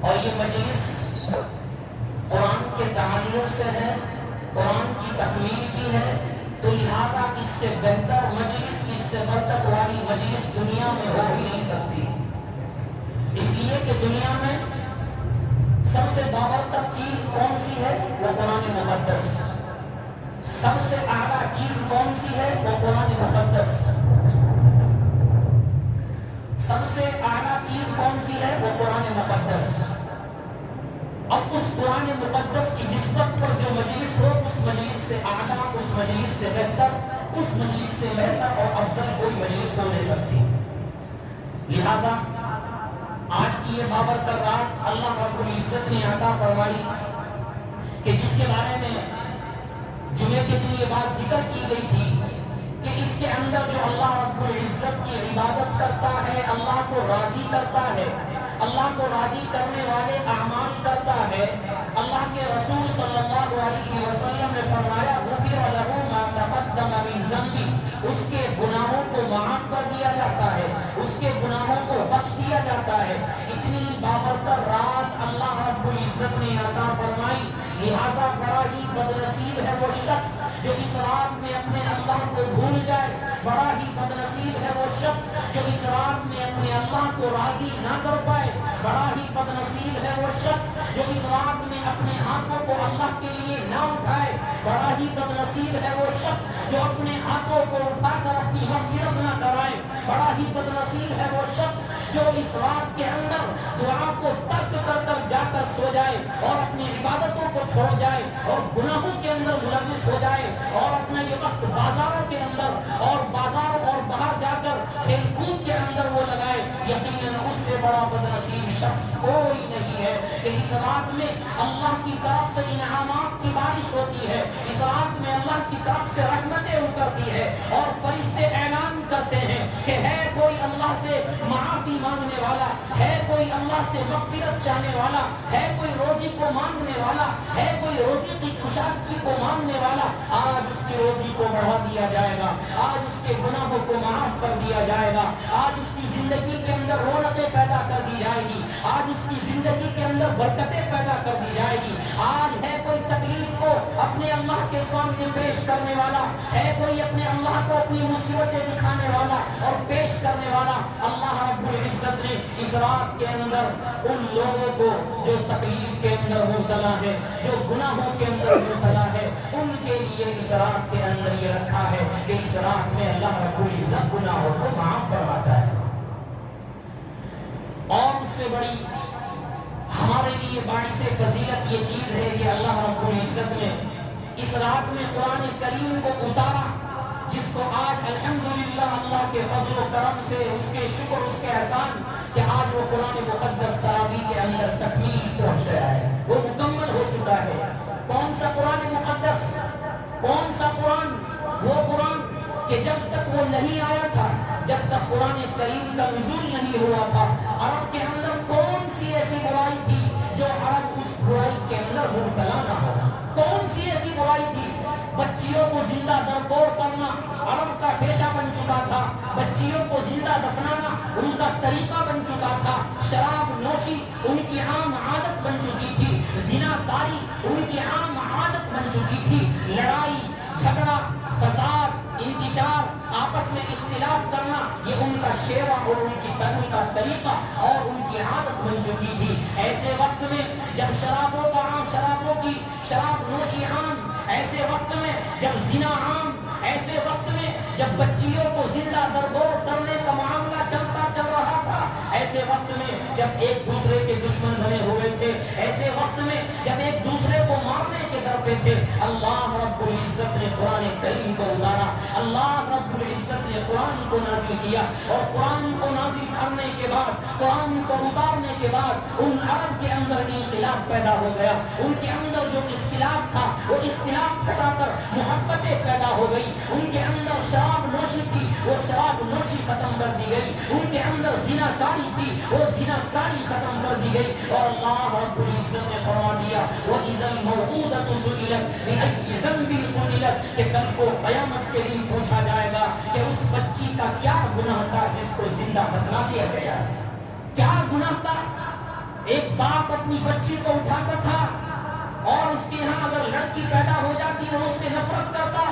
اور یہ مجلس قرآن کے تعلق سے ہے، قرآن کی تکمیل کی ہے، تو لہذا اس سے بہتر مجلس، اس سے برکت والی مجلس دنیا میں ہو ہی نہیں سکتی۔ اس لیے کہ دنیا میں سب سے بابرکت چیز کون سی ہے؟ وہ قرآن مقدس۔ سب سے اعلیٰ چیز کون سی ہے؟ وہ قرآن مقدس۔ سب سے اعلیٰ چیز کون سی ہے؟ وہ قرآن مقدس۔ اب اس قرآن مقدس کی نسبت پر جو مجلس ہو، اس مجلس سے اعلیٰ، اس مجلس سے بہتر، اس مجلس سے بہتر اور افضل کوئی مجلس ہو نہیں سکتی۔ لہذا آج کی یہ بابرکت رات اللہ رب العزت نے عطا فرمائی کہ جس کے بارے میں جمعے کے دن یہ بات ذکر کی گئی تھی کہ اس کے اندر جو اللہ رب العزت کی عبادت کرتا ہے، اللہ کو راضی کرتا ہے، اللہ کو راضی کرنے والے اعمال کرتا ہے، اللہ کے رسول صلی اللہ علیہ وسلم نے فرمایا غفر لہ ما تقدم من ذنبہ، اس کے گناہوں کو معاف کر دیا جاتا ہے، اس کے گناہوں کو بخش دیا جاتا ہے۔ اتنی بابرکت رات اللہ رب العزت نے عطا فرمائی، لہذا بڑا ہی بدنصیب ہے وہ شخص جو اس رات میں اپنے اللہ کو بھول جائے، بڑا ہی بدنصیب ہے وہ شخص جو اس رات میں اپنے اللہ کو راضی نہ کر پائے، بڑا ہی بدنصیب ہے وہ شخص جو اس رات میں اپنے ہاتھوں کو اللہ کے لیے نہ اٹھائے، بڑا ہی بدنصیب ہے وہ شخص جو اپنے ہاتھوں کو اٹھا کر اپنی مغفرت نہ کرائے، بڑا ہی بدنصیب ہے وہ شخص جو اس رات کے اندر دعا کو ترک کر کر جا کر سو جائے اور اپنی عبادتوں کو چھوڑ جائے اور گناہوں کے اندر ملوث ہو جائے اور اپنا یہ وقت بازاروں کے اندر اور بازار اور باہر جا کر کھیل کود کے اندر وہ لگائے۔ یقیناً اس سے بڑا بدنصیب شخص کوئی نہیں ہے کہ اس رات میں اللہ کی طرف سے انعامات کی بارش ہوتی ہے، اس رات میں اللہ کی طرف سے رحمتیں اترتی ہے اور فرشتے اعلان کرتے ہیں کہ ہے کوئی اللہ سے معافی مانگنے والا، ہے کوئی اللہ سے مغفرت چاہنے والا، ہے کوئی روزی کو مانگنے والا، ہے کوئی روزی کی کشادگی کو مانگنے والا، آج اس کی روزی کو بڑھا دیا جائے گا، آج اس کے گناہوں کو معاف کر دیا جائے گا، آج اس کی زندگی کے اندر رونقیں پیدا کر دی جائے گی، آج اس کی زندگی کے اندر برکتیں پیدا کر دی جائے گی۔ آج ہے کوئی تکلیف کو اپنے اللہ کے سامنے پیش کرنے والا، ہے کوئی اپنے اللہ کو اپنی مصیبتیں دکھانے والا اور پیش کرنے والا، اللہ رب العزت نے اس رات کے اندر ان لوگوں کو جو تکلیف کے اندر مبتلا ہے، جو گناہوں کے اندر مبتلا ہے، ان کے لیے اس رات کے اندر یہ رکھا ہے کہ اس رات میں اللہ رب العزت گناہوں کو معاف فرماتا ہے۔ اور اس سے بڑی ہمارے لیے باعث فضیلت یہ چیز ہے کہ اللہ رب العزت نے اس رات میں قرآن کریم کو اتارا، جس کو آج الحمدللہ اللہ کے فضل و کرم سے، اس کے شکر، اس کے احسان کہ آج وہ قرآن مقدس تراویح کے اندر تکمیل پہنچ گیا ہے، وہ مکمل ہو چکا ہے۔ کون سا قرآن مقدس؟ کون سا قرآن؟ وہ قرآن کہ جب تک وہ نہیں آیا تھا، جب تک قرآن کریم کا نزول نہیں ہوا تھا، عرب کے اندر کون سی ایسی برائی تھی جو عرب اس برائی کے اندر مبتلا نہ ہو؟ کون سی ایسی برائی تھی؟ بچیوں کو زندہ درکور کرنا عرب کا پیشہ بن چکا تھا، بچیوں کو زندہ دفنانا ان کا طریقہ بن چکا تھا، شراب نوشی ان کی عام عادت بن چکی تھی، زنا کاری ان کی عام عادت بن چکی تھی، لڑائی جھگڑا فساد انتشار آپس میں اختلاف کرنا یہ ان کا شیوا اور ان کی قتل کا طریقہ اور ان کی عادت بن چکی تھی۔ ایسے وقت میں جب شرابوں کا عام، شرابوں کی شراب نوشی عام، ایسے وقت میں جب زنا عام، ایسے وقت میں جب بچیوں کو زندہ درگور کرنے کا معاملہ چل رہا تھا، ایسے وقت میں جب ایک دوسرے کے دشمن بنے ہوئے تھے، ایسے وقت میں جب ایک دوسرے کو مارنے کے در پہ تھے، اللہ رب العزت نے قرآن کریم کو اتارا، اللہ رب العزت نے قرآن کو نازل کیا، اور قرآن کو نازل کرنے کے بعد، قرآن کو اتارنے کے بعد ان عرب کے اندر انقلاب پیدا ہو گیا، ان کے اندر جو اختلاف تھا وہ اختلاف ہٹا کر محبتیں پیدا ہو گئی، ان کے اندر شراب نوشی تھی وہ شراب نوشی ختم کر دی گئی، ان کے اندر زنا کاری تھی وہ زنا کاری ختم کر دی گئی، اور اللہ رب العزت نے فرما دیا وَإِذَا الْمَوْءُودَةُ سُئِلَتْ بِأَيِّ ذَنبٍ قُتِلَتْ کہ کل کو قیامت کے دن پوچھا جائے گا کہ اس بچی کا کیا گناہ تھا جس کو زندہ دفنا دیا گیا، کیا گناہ تھا؟ ایک باپ اپنی بچی کو اٹھاتا تھا اور اس کے یہاں اگر لڑکی پیدا ہو جاتی وہ اس سے نفرت کرتا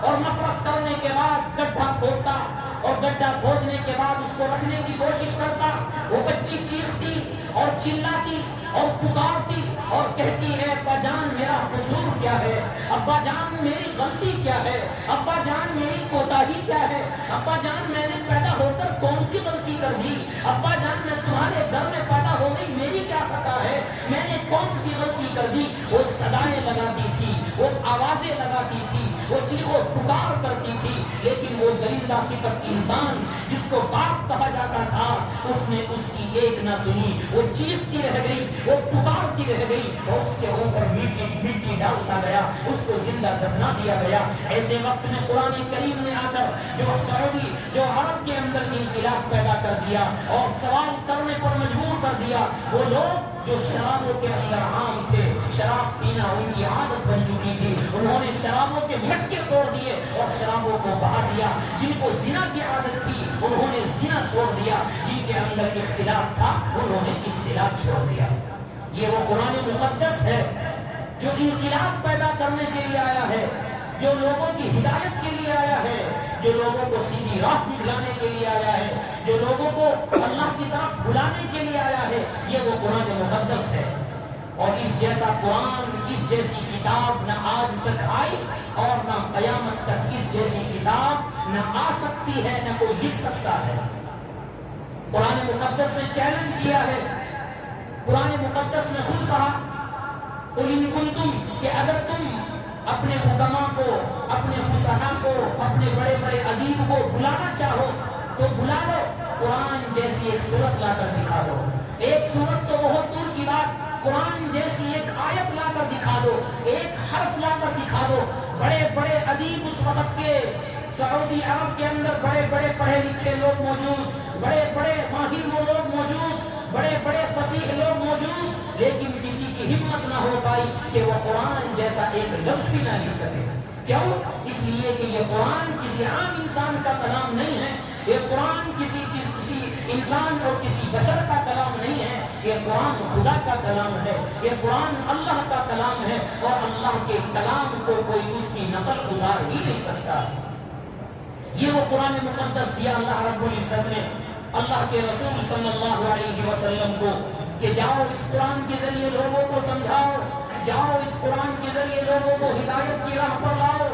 اور نفرت کرنے کے بعد گڈھا کھودتا اور گڈھا کھودنے کے بعد اس کو رکھنے کی کوشش کرتا. وہ بچی چیختی اور چلاتی اور پکارتی اور کہتی ہے ابا جان میرا قصور کیا ہے, ابا جان میری غلطی کیا ہے, ابا جان میری کوتاہی کیا ہے, ابا جان میں نے پیدا ہو کر کون سی غلطی کر دی, ابا جان میں تمہارے گھر میں پیدا ہو گئی میری کیا خطا ہے, میں نے کون سی غلطی کر دی. وہ صدائیں لگاتی تھی, وہ آوازیں لگاتی تھی, وہ چیخو پکار کرتی تھی, لیکن وہ درندہ صفت انسان جس کو باپ کہا جاتا تھا اس نے اس کی ایک نہ سنی. وہ چیختی رہ گئی, وہ پکارتی رہ گئی اور اس کے اوپر مٹی ڈالتا گیا, اس کو زندہ دفنا دیا گیا. ایسے وقت میں قرآن کریم نے آ کر جو عرب کے اندر انقلاب پیدا کر دیا اور سوال کرنے پر مجبور کر دیا, وہ لوگ جو شرابوں کے اندر عام تھے, شراب پینا ان کی عادت بن چکی تھی, انہوں نے شرابوں کے جھٹکے توڑ دیے اور شرابوں کو بہا دیا. جن کو زنا کی عادت تھی انہوں نے زنا چھوڑ دیا, جن کے اندر اختلاف تھا انہوں نے اختلاف چھوڑ دیا. یہ وہ قرآن مقدس ہے جو انقلاب پیدا کرنے کے لیے آیا ہے, جو لوگوں کی ہدایت کے لیے آیا ہے, جو لوگوں کو سیدھی راہ دکھلانے کے لیے آیا ہے, جو لوگوں کو اللہ کی طرف بلانے کے لیے آیا ہے. یہ وہ قرآن مقدس ہے. اور اس جیسا قرآن, اس جیسی کتاب نہ آج تک آئی اور نہ قیامت تک اس جیسی کتاب نہ آ سکتی ہے, نہ کوئی لکھ سکتا ہے. قرآن مقدس نے چیلنج کیا ہے, قرآن مقدس نے خود کہا قُلْ إِن كُنتُمْ, کہ اگر تم اپنے حکما کو, اپنے فصحاء کو, اپنے بڑے بڑے ادیب کو بلانا چاہو تو بلا لو, قرآن جیسی ایک صورت لا کر دکھا دو. ایک صورت تو بہت دور کی بات, قرآن جیسی ایک آیت لا کر دکھا دو, ایک حرف لا کر دکھا دو. بڑے بڑے ادیب اس وقت کے سعودی عرب کے اندر بڑے بڑے پڑھے لکھے لوگ موجود, بڑے بڑے ماہر لوگ موجود, بڑے بڑے فصیح لوگ موجود, لیکن کسی کی ہمت نہ ہو پائی کہ وہ قرآن جیسا ایک لفظ بھی نہ لکھ سکے. کیوں؟ اس لیے کہ یہ قرآن کسی عام انسان کا کلام نہیں ہے, یہ قرآن کسی انسان اور کسی بشر کا کلام نہیں ہے, یہ قرآن خدا کا کلام ہے, یہ قرآن اللہ کا کلام ہے, اور اللہ کے کلام کو کوئی اس کی نقل اتار ہی نہیں سکتا. یہ وہ قرآن مقدس دیا اللہ رب العزت نے اللہ کے رسول صلی اللہ علیہ وسلم کو کہ جاؤ اس قرآن کے ذریعے لوگوں کو سمجھاؤ, جاؤ اس قرآن کے ذریعے لوگوں کو ہدایت کی راہ پر لاؤ,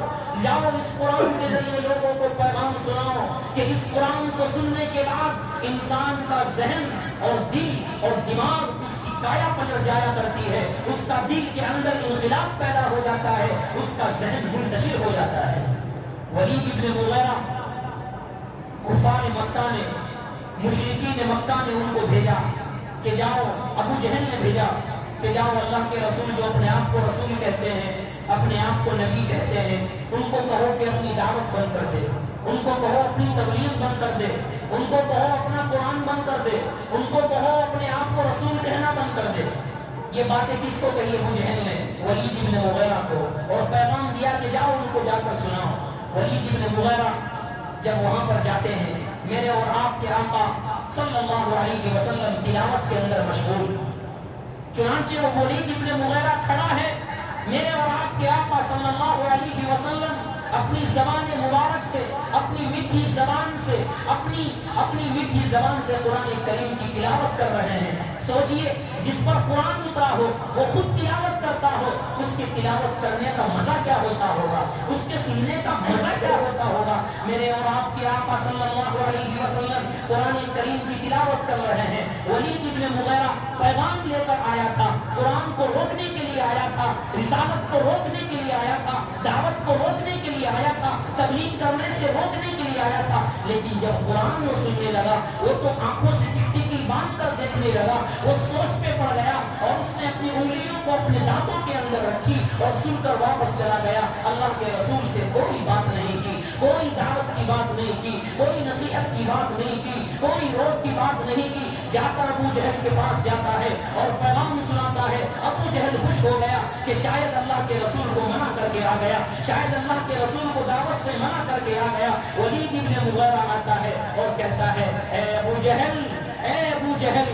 جاؤ اس قرآن کے ذریعے لوگوں کو پیغام سناؤ کہ اس قرآن کو سننے کے بعد انسان کا ذہن اور دل اور دماغ اس کی کایا پلٹ جایا کرتی ہے, اس کا دل کے اندر انقلاب پیدا ہو جاتا ہے, اس کا ذہن منتشر ہو جاتا ہے. ولید ابن مغیرہ, کفار مکہ نے, مشرکین مکہ نے ان کو بھیجا کہ جاؤ, ابو جہل نے بھیجا کہ جاؤ اللہ کے رسول جو اپنے آپ کو رسول کہتے ہیں, اپنے آپ کو نبی کہتے ہیں, ان کو کہو کہ اپنی دعوت بند کر دے, ان کو کہو اپنی تبلیغ بند کر دے, ان کو کہو اپنا قرآن بند کر دے, ان کو کہو اپنے آپ کو رسول کہنا بند کر دے. یہ باتیں کس کو کہی ابو جہل نے؟ ولید ابن مغیرہ کو, اور پیغام دیا کہ جاؤ ان کو جا کر سناؤ. ولید ابن مغیرہ جب وہاں پر جاتے ہیں, میرے اور آپ کے آقا صلی اللہ علیہ وسلم تلاوت کے اندر مشغول, چنانچہ وہ ولید ابن مغیرہ کھڑا ہے, میرے اور آپ کے آقا صلی اللہ علیہ وسلم اپنی زبان مبارک سے, اپنی میٹھی زبان سے, اپنی میٹھی زبان سے قرآن کریم کی تلاوت کر رہے ہیں. سوچئے جس پر قرآن اترا ہو وہ خود تلاوت کرتا ہو, اس کی تلاوت کرنے کا مزہ کیا ہوتا ہوگا, اس کے سننے کا مزہ کیا ہوتا ہوگا. میرے اور آپ کے آقا صلی اللہ علیہ وسلم قرآن کریم کی تلاوت کر رہے ہیں. ولید ابن مغیرہ پیغام لے کر آیا تھا, قرآن کو روکنے کے لیے آیا تھا, رسالت کو روکنے کے لیے آیا تھا, دعوت کو روکنے کے لیے آیا تھا, تبلیغ کرنے سے روکنے کے لیے آیا تھا. لیکن جب قرآن وہ سننے لگا, وہ تو آنکھوں سے ٹکٹکی باندھ کر دیکھنے لگا, وہ سوچ پہ پڑ گیا اور اس نے اپنی انگلیوں کو اپنے دانتوں کے اندر رکھی اور سن کر واپس چلا گیا. اللہ کے رسول سے کوئی بات نہیں کی, کوئی دعوت کی بات نہیں کی, کوئی نصیحت کی بات نہیں کی, کوئی روک کی بات نہیں کی. جا کر ابو جہل کے پاس جاتا ہے اور پیغام سناتا ہے. ابو جہل خوش ہو گیا کہ شاید اللہ کے رسول کو منع کر کے آ گیا, شاید اللہ کے رسول کو دعوت سے منع کر کے آ گیا. ولید ابن مغیرہ آتا ہے اور کہتا ہے اے ابو جہل, اے ابو جہل,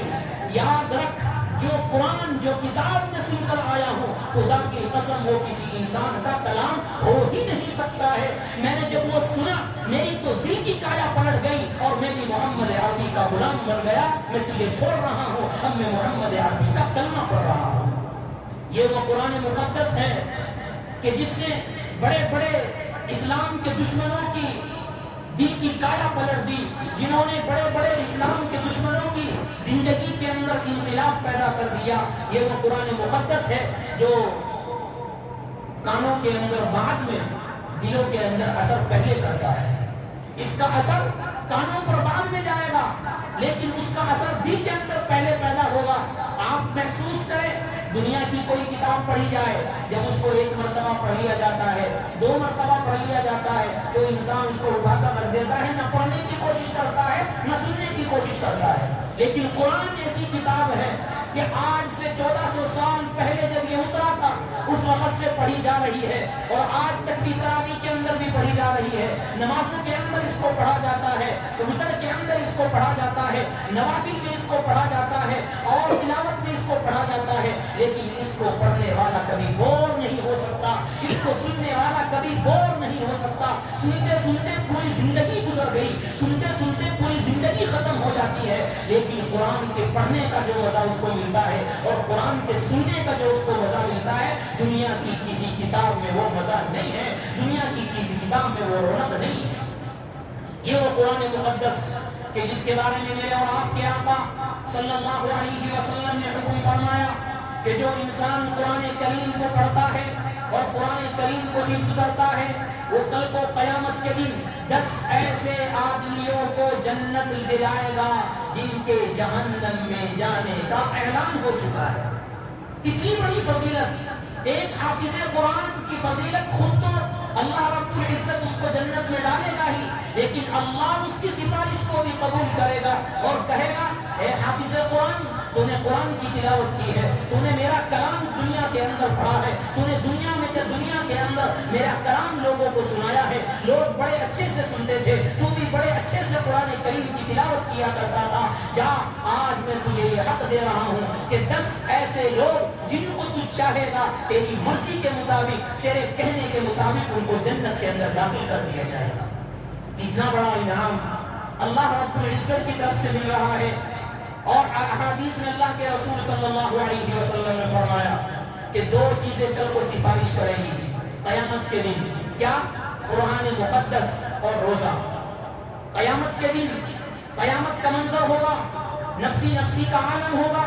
یاد رکھ جو قرآن جو کتاب میں سن کر آیا ہوں، خدا کی قسم وہ کسی انسان کا کلام ہو ہی نہیں سکتا ہے۔ میں نے جب وہ سنا میری تو دل کی کایا پلٹ گئی اور میں بھی محمد عربی کا غلام بن گیا۔ میں تجھے چھوڑ رہا ہوں، اب میں محمد عربی کا کلمہ پڑھ رہا ہوں۔ یہ وہ قرآن مقدس ہے کہ جس نے بڑے بڑے اسلام کے دشمنوں کی دل کی کایا پلٹ دی، جنہوں نے بڑے بڑے اسلام کے دشمنوں کی زندگی کے اندر انقلاب پیدا کر دیا۔ یہ وہ قرآن مقدس ہے جو کانوں کے اندر بعد میں، دلوں کے اندر اثر پہلے کرتا ہے۔ اس کا اثر کانوں پر بعد میں جائے گا، لیکن اس کا اثر دل کے اندر پہلے پیدا ہوگا۔ آپ محسوس کریں، دنیا کی کوئی کتاب پڑھی جائے، جب اس کو ایک مرتبہ پڑھ لیا جاتا ہے، 2 مرتبہ پڑھ لیا جاتا ہے، تو انسان اس کو اٹھا کر رکھ دیتا ہے، نہ پڑھنے کی کوشش کرتا ہے نہ سننے کی کوشش کرتا ہے۔ لیکن قرآن ایسی کتاب ہے کہ آج سے 1400 سال پہلے جب یہ اترا تھا، اس وقت سے پڑھی جا رہی ہے، اور آج تک بھی تراویح کے اندر بھی پڑھی جا رہی ہے، نمازوں کے اندر اس کو پڑھا جاتا ہے، وتر کے اندر اس کو پڑھا جاتا ہے، نوافل میں اس کو پڑھا جاتا ہے، اور تلاوت میں اس کو پڑھا جاتا ہے۔ لیکن اس کو پڑھنے والا کبھی بور نہیں ہو سکتا، اس کو سننے والا کبھی بور نہیں ہو سکتا۔ سنتے سنتے پوری زندگی گزر گئی، سنتے سنتے پوری زندگی ختم ہو جاتی ہے، لیکن قرآن کے پڑھنے کا جو مزہ اس کو ملتا ہے اور قرآن کے سننے کا جو اس کو مزہ ملتا ہے، دنیا کی کسی کتاب میں وہ مزہ نہیں ہے، دنیا کی کسی کتاب میں وہ رونق نہیں ہے۔ یہ وہ قرآن مقدس کہ جس کے بارے میں میرے اور آپ کے آقا صلی اللہ علیہ وسلم نے حکم فرمایا کہ جو انسان قرآن کریم کو پڑھتا ہے اور قرآن کریم کو حفظ کرتا ہے، وہ کل کو قیامت کے دن 10 ایسے آدمیوں کو جنت دلائے گا جن کے جہنم میں جانے کا اعلان ہو چکا ہے۔ کتنی بڑی فضیلت! ایک حافظ قرآن کی فضیلت خود تو اللہ رب العزت اس کو جنت میں ڈالے گا ہی، لیکن اللہ اس کی سفارش کو بھی قبول کرے گا اور کہے گا، اے حافظ قرآن، تو نے قرآن کی تلاوت کی ہے، تو نے میرا کلام دنیا کے اندر پڑھا ہے، تو نے دنیا کے اندر میرا کلام لوگوں کو سنایا ہے، لوگ بڑے اچھے سے سنتے تھے، تو بھی بڑے اچھے سے قرآن کریم کی تلاوت کیا کرتا تھا۔ جا، آج میں تجھے یہ حق دے رہا ہوں کہ 10 ایسے لوگ جن کو تو چاہے گا تیری مرضی کے مطابق، تیرے کہنے کے مطابق ان کو جنت کے اندر داخل کر دیا جائے گا۔ اتنا بڑا انعام اللہ رب العزت کی طرف سے مل رہا ہے، اور احادیث میں اللہ کے رسول صلی اللہ علیہ وسلم نے فرمایا کہ 2 چیزیں کل کو سفارش کریں گی قیامت کے دن۔ کیا؟ قرآن مقدس اور روزہ۔ قیامت کے دن قیامت کا منظر ہوگا، نفسی نفسی کا عالم ہوگا،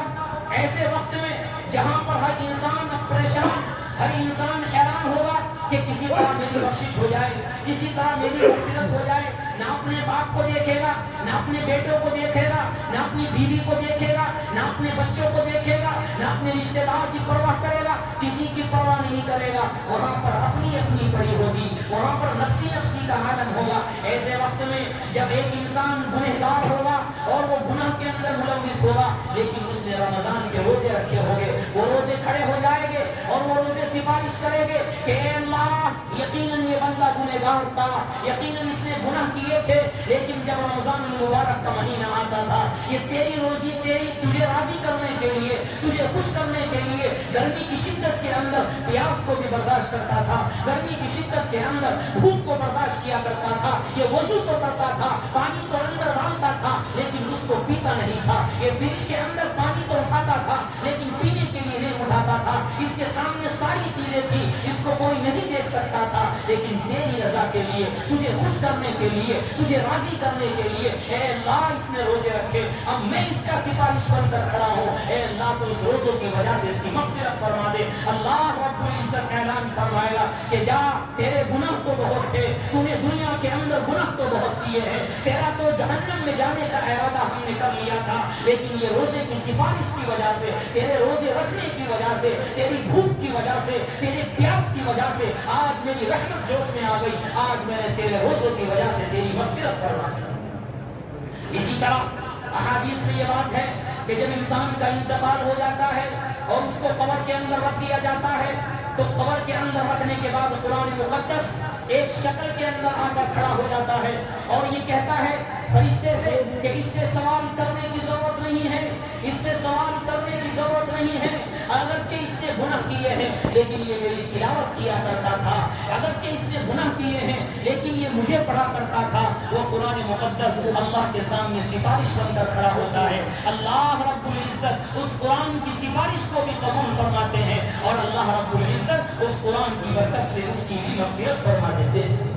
ایسے وقت میں جہاں پر ہر انسان پریشان، ہر انسان حیران ہوگا کہ کسی طرح میری بخشش ہو جائے، کسی طرح میری مغفرت ہو جائے۔ نہ اپنے باپ کو دیکھے گا، نہ اپنے بیٹوں کو دیکھے گا، نہ اپنی بیوی کو دیکھے گا، نہ اپنے بچوں کو دیکھے گا، نہ اپنے رشتہ دار کی پرواہ کرے گا، کسی کی پرواہ نہیں کرے گا۔ وہاں پر اپنی اپنی پڑی ہوگی، وہاں پر نفسی نفسی کا عالم ہوگا۔ ایسے وقت میں جب ایک انسان گنہگار ہوگا اور وہ گناہ کے اندر ملوث ہوگا، لیکن اس نے رمضان کے روزے رکھے ہوں گے، وہ روزے کھڑے ہو جائیں گے اور وہ روزے سفارش کریں گے کہ اے اللہ، یقیناً یہ بندہ گنہگار تھا، یقیناً اس نے گناہ کیے تھے، لیکن جب رمضان المبارک کا مہینہ آتا تھا، یہ تیری روزی، تجھے راضی کرنے کے لیے، تجھے خوش کرنے کے لیے گرمی کی شدت کے اندر پیاس کو بھی برداشت کرتا تھا، گرمی کی شدت کے اندر بھوک کو برداشت کیا کرتا تھا، یہ وضو تو کرتا تھا، پانی تو اندر ڈالتا تھا، لیکن اس کو پیتا نہیں تھا، یہ فریج کے اندر پانی تو اٹھاتا تھا لیکن پینے کے لیے نہیں اٹھاتا تھا، اس کے سامنے ساری چیزیں تھی، اس کو کوئی نہیں دیکھ سکتا تھا، لیکن تیری رضا کے لیے، تجھے خوش کرنے کے لیے، تجھے راضی کرنے کے لیے، اے اللہ اس نے روزے رکھے، اب میں اس کا سفارش بن کر کھڑا ہوں، اے اللہ تو اس روزوں کی وجہ سے اس کی مغفرت فرما دے۔ اللہ رب العزت اعلان فرمائے گا کہ جا، تیرے گناہ تو بہت تھے، تو نے دنیا کے اندر گناہ تو بہت کیے ہیں، تیرا تو جہنم میں جانے کا ارادہ ہم نے کر لیا تھا، لیکن یہ روزے کی سفارش کی وجہ سے، تیرے روزے رکھنے کی وجہ سے، تیری بھوک کی وجہ سے، تیرے پیاس کی وجہ سے آج میری رحمت جوش میں آ گئی، آج میں نے تیرے روزوں کی وجہ سے تیری مغفرت فرما دی۔ اسی طرح احادیث میں یہ بات ہے کہ جب انسان کا انتقال ہو جاتا ہے اور اس کو قبر کے اندر رکھ دیا جاتا ہے، تو قبر کے اندر رکھنے کے بعد قرآن مقدس ایک شکل کے اندر آ کر کھڑا ہو جاتا ہے اور یہ کہتا ہے فرشتے سے کہ اس سے سوال کرنے کی ضرورت نہیں ہے، اس سے سوال کرنے کی ضرورت نہیں ہے، اگرچہ اس نے گناہ کیے ہیں لیکن یہ میری تلاوت کیا کرتا تھا، اگرچہ اس نے گناہ کیے ہیں لیکن یہ مجھے پڑھا کرتا تھا۔ وہ قرآن مقدس اللہ کے سامنے سفارش بن کر کھڑا ہوتا ہے۔ اللہ رب العزت اس قرآن کی سفارش کو بھی قبول فرماتے ہیں اور اللہ رب العزت اس قرآن کی برکت سے اس کی بھی مغفرت فرما دیتے ہیں۔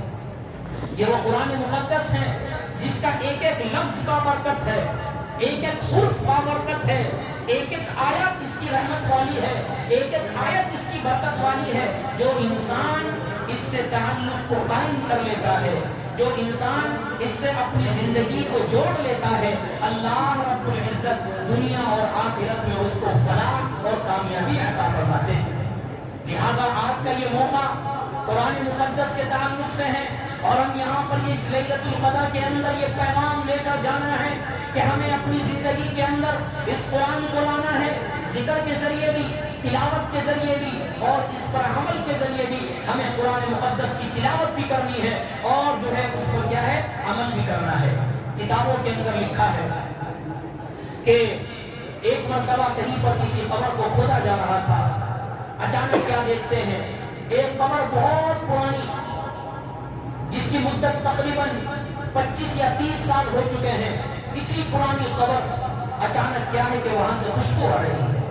یہ وہ قرآن مقدس ہے جس کا ایک ایک لفظ بابرکت ہے، ایک ایک حرف بابرکت ہے، ایک ایک آیت اس کی رحمت والی ہے، ایک ایک آیت اس کی برکت والی ہے۔ جو انسان اس سے تعلق کو قائم کر لیتا ہے، جو انسان اس سے اپنی زندگی کو جوڑ لیتا ہے، اللہ رب العزت دنیا اور آخرت میں اس کو فلاح اور کامیابی عطا فرماتے ہیں۔ لہذا آج کا یہ موقع قرآن مقدس کے تعلق سے ہے اور ہم یہاں پر اس لیلۃ القدر کے اندر یہ پیغام لے کر جانا ہے کہ ہمیں اپنی زندگی کے اندر اس قرآن کو لانا ہے، ذکر کے ذریعے بھی، تلاوت کے ذریعے بھی اور اس پر عمل کے ذریعے بھی ہمیں قرآن مقدس کی تلاوت بھی کرنی ہے اور جو ہے اس کو کیا ہے عمل بھی کرنا ہے۔ کتابوں کے اندر لکھا ہے کہ ایک مرتبہ کہیں پر کسی قبر کو کھودا جا رہا تھا، اچانک کیا دیکھتے ہیں ایک قبر بہت پرانی جس کی مدت تقریباً 25 یا 30 سال ہو چکے ہیں، اتنی پرانی قبر، اچانک کیا ہے کہ وہاں سے خوشبو آ رہی ہے۔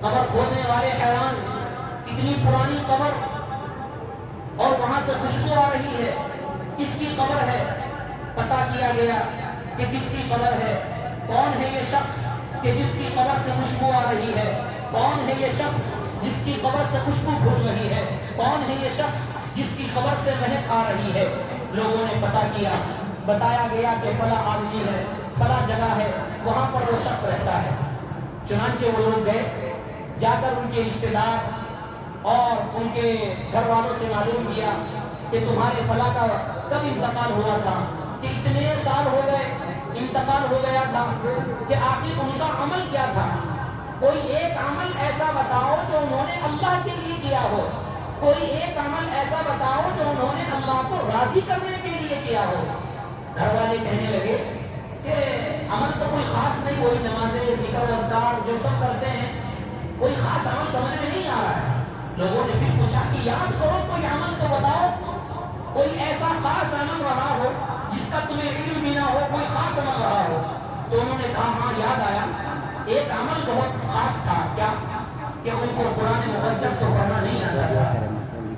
قبر کھودنے والے حیران، اتنی پرانی قبر اور وہاں سے خوشبو آ رہی ہے، کس کی قبر ہے؟ پتہ کیا گیا کہ کس کی قبر ہے، کون ہے یہ شخص کہ جس کی قبر سے خوشبو آ رہی ہے، کون ہے یہ شخص جس کی قبر سے خوشبو پھول رہی ہے، کون ہے یہ شخص جس کی قبر سے مہک آ رہی ہے؟ لوگوں نے پتہ کیا، بتایا گیا کہ فلاں آدمی ہے، فلاں جگہ ہے، وہاں پر وہ شخص رہتا ہے۔ چنانچہ وہ لوگ گئے، جا کر ان کے رشتے دار اور ان کے گھر والوں سے معلوم کیا کہ تمہارے فلاں کا کب انتقال ہوا تھا، کہ اتنے سال ہو گئے انتقال ہو گیا تھا، کہ آخر ان کا عمل کیا تھا؟ کوئی ایک عمل ایسا بتاؤ جو انہوں نے اللہ کے لیے کیا ہو، کوئی ایک عمل ایسا بتاؤ جو انہوں نے اللہ کو راضی کرنے کے لیے کیا ہو۔ گھر والے کہنے لگے کہ عمل تو کوئی خاص نہیں، وہی نمازیں، ذکر اذکار جو سب کرتے ہیں، کوئی خاص عمل سمجھ میں نہیں آ رہا ہے۔ لوگوں نے پھر پوچھا کہ یاد کرو کوئی عمل تو بتاؤ، کوئی ایسا خاص عمل رہا ہو جس کا تمہیں علم بھی نہ ہو، کوئی خاص عمل رہا ہو۔ تو انہوں نے کہا ہاں یاد آیا، ایک عمل بہت خاص تھا، کیا کہ ان کو قرآن مقدس تو پڑھنا نہیں آتا تھا،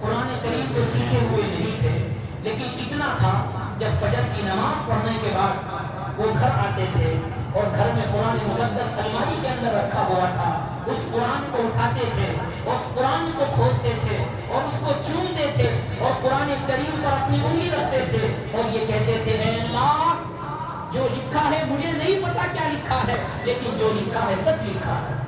قرآن کریم تو سیکھے ہوئے نہیں تھے، لیکن اتنا تھا جب فجر کی نماز پڑھنے کے بعد وہ گھر آتے تھے اور گھر میں قرآن مقدس الماری کے اندر رکھا ہوا تھا، اس قرآن کو اٹھاتے تھے، اس قرآن کو کھولتے تھے اور اس کو چومتے تھے اور قرآن کریم پر اپنی انگلی رکھتے تھے اور یہ کہتے تھے اے اللہ جو لکھا ہے مجھے نہیں پتا کیا لکھا ہے، لیکن جو لکھا ہے سچ لکھا ہے۔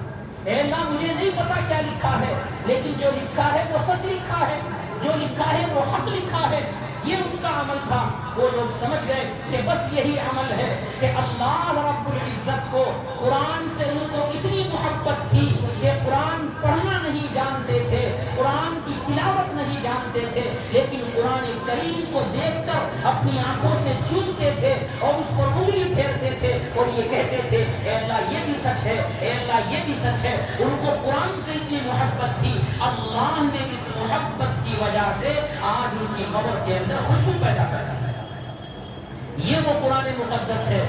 اے اللہ مجھے نہیں پتا کیا لکھا ہے، لیکن جو لکھا ہے وہ سچ لکھا ہے، جو لکھا ہے وہ حق لکھا ہے۔ یہ ان کا عمل تھا۔ وہ لوگ سمجھ گئے کہ بس یہی عمل ہے کہ اللہ رب العزت کو قرآن سے ان کو اتنی محبت تھی کہ قرآن پڑھنا نہیں جانتے تھے، قرآن کی تلاوت نہیں جانتے تھے، لیکن قرآن کریم کو دیکھ کر اپنی آنکھوں سے چومتے تھے اور اس پر انگلی پھیرتے تھے اور یہ کہتے تھے اے اللہ یہ بھی سچ ہے، اے اللہ یہ بھی سچ ہے۔ ان کو قرآن سے اتنی محبت تھی، اللہ نے اس محبت کی وجہ سے آج ان کی قبر کے اندر خوشبو پیدا کر دی۔ یہ وہ قرآن مقدس ہے